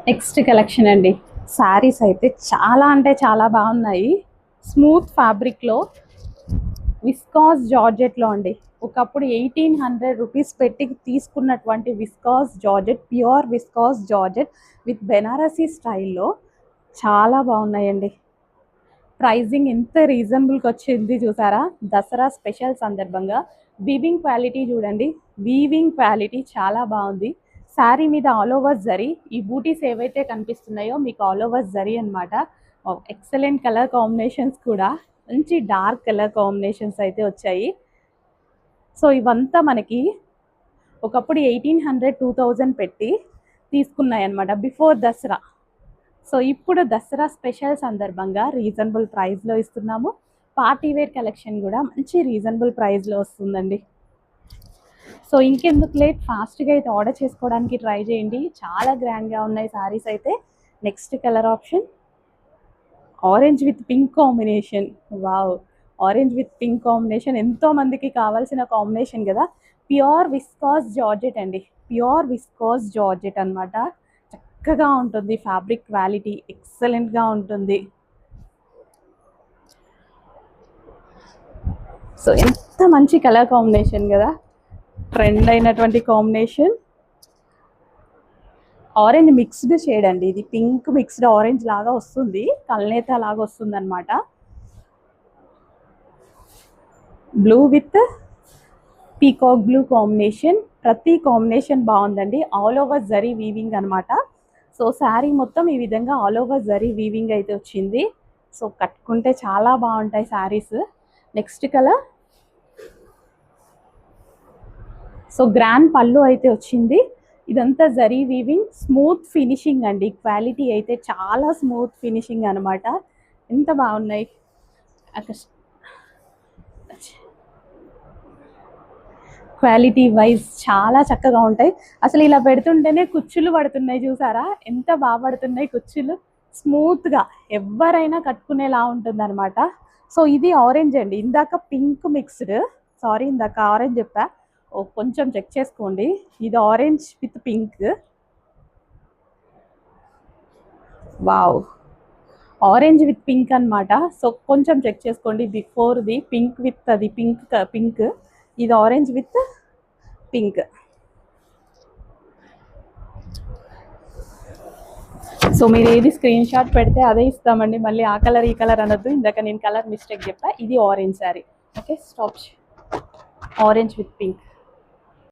Next collection అండి. శారీస్ అయితే చాలా అంటే చాలా బాగున్నాయి. స్మూత్ ఫ్యాబ్రిక్లో విస్కాస్ జార్జెట్లో అండి. ఒకప్పుడు 1800 రూపీస్ పెట్టి తీసుకున్నటువంటి viscous georgette, pure viscous georgette with Banarasi స్టైల్లో చాలా బాగున్నాయండి. ప్రైజింగ్ ఎంత రీజనబుల్గా వచ్చింది చూసారా, దసరా స్పెషల్ సందర్భంగా. వీవింగ్ క్వాలిటీ చూడండి, వీవింగ్ క్వాలిటీ చాలా బాగుంది. శారీ మీద ఆల్ ఓవర్ జరీ, ఈ బూటీస్ ఏవైతే కనిపిస్తున్నాయో మీకు ఆల్ ఓవర్ జరీ అనమాట. ఎక్సలెంట్ కలర్ కాంబినేషన్స్ కూడా, మంచి డార్క్ కలర్ కాంబినేషన్స్ అయితే వచ్చాయి. సో ఇవంతా మనకి ఒకప్పుడు 1800-2000 పెట్టి తీసుకున్నాయి అనమాట బిఫోర్ దసరా. సో ఇప్పుడు దసరా స్పెషల్ సందర్భంగా రీజనబుల్ ప్రైస్లో ఇస్తున్నాము. పార్టీ వేర్ కలెక్షన్ కూడా మంచి రీజనబుల్ ప్రైస్లో వస్తుందండి. సో ఇంకెందుకు లేట్, ఫాస్ట్గా అయితే ఆర్డర్ చేసుకోవడానికి ట్రై చేయండి. చాలా గ్రాండ్గా ఉన్నాయి శారీస్ అయితే. Next colour option orange with pink combination. Wow, orange with pink combination ఎంతో మందికి కావాల్సిన కాంబినేషన్ కదా. ప్యూర్ విస్కాస్ జార్జెట్ అండి, ప్యూర్ విస్కాస్ జార్జెట్ అనమాట. చక్కగా ఉంటుంది, ఫ్యాబ్రిక్ క్వాలిటీ ఎక్సలెంట్గా ఉంటుంది. సో ఎంత మంచి కలర్ కాంబినేషన్ కదా, ట్రెండ్ అయినటువంటి కాంబినేషన్. ఆరెంజ్ మిక్స్డ్ షేడ్ అండి ఇది, పింక్ మిక్స్డ్ ఆరెంజ్ లాగా వస్తుంది, కల్నేత లాగా వస్తుంది అనమాట. Blue with peacock blue combination. ప్రతి కాంబినేషన్ బాగుందండి. ఆల్ ఓవర్ జరీ వీవింగ్ అనమాట. సో శారీ మొత్తం ఈ విధంగా ఆల్ ఓవర్ జరీ వీవింగ్ అయితే వచ్చింది. సో కట్టుకుంటే చాలా బాగుంటాయి saris. Next colour, so grand పళ్ళు అయితే వచ్చింది. ఇదంతా జరీ వీవింగ్, స్మూత్ ఫినిషింగ్ అండి. క్వాలిటీ అయితే చాలా స్మూత్ ఫినిషింగ్ అనమాట. ఎంత బాగున్నాయి, క్వాలిటీ వైజ్ చాలా చక్కగా ఉంటాయి. అసలు ఇలా పెడుతుంటేనే కుచ్చులు పడుతున్నాయి చూసారా, ఎంత బాగా పడుతున్నాయి కుచ్చులు. స్మూత్గా ఎవరైనా కట్టుకునేలా ఉంటుంది అనమాట. సో ఇది ఆరెంజ్ అండి, ఇందాక పింక్ మిక్స్డ్, సారీ ఇందాక ఆరెంజ్ చెప్పా, కొంచెం చెక్ చేసుకోండి. ఇది orange with pink. Wow, orange with pink అనమాట. సో కొంచెం చెక్ చేసుకోండి. బిఫోర్ది పింక్ విత్ అది పింక్, ఇది ఆరెంజ్ విత్ పింక్. సో మీరు ఏది స్క్రీన్ షాట్ పెడితే అదే ఇస్తామండి. మళ్ళీ ఆ కలర్ ఈ కలర్ అనొద్దు, ఇందాక నేను కలర్ మిస్టేక్ చెప్పా. ఇది orange sari. Okay, stop. Orange with pink.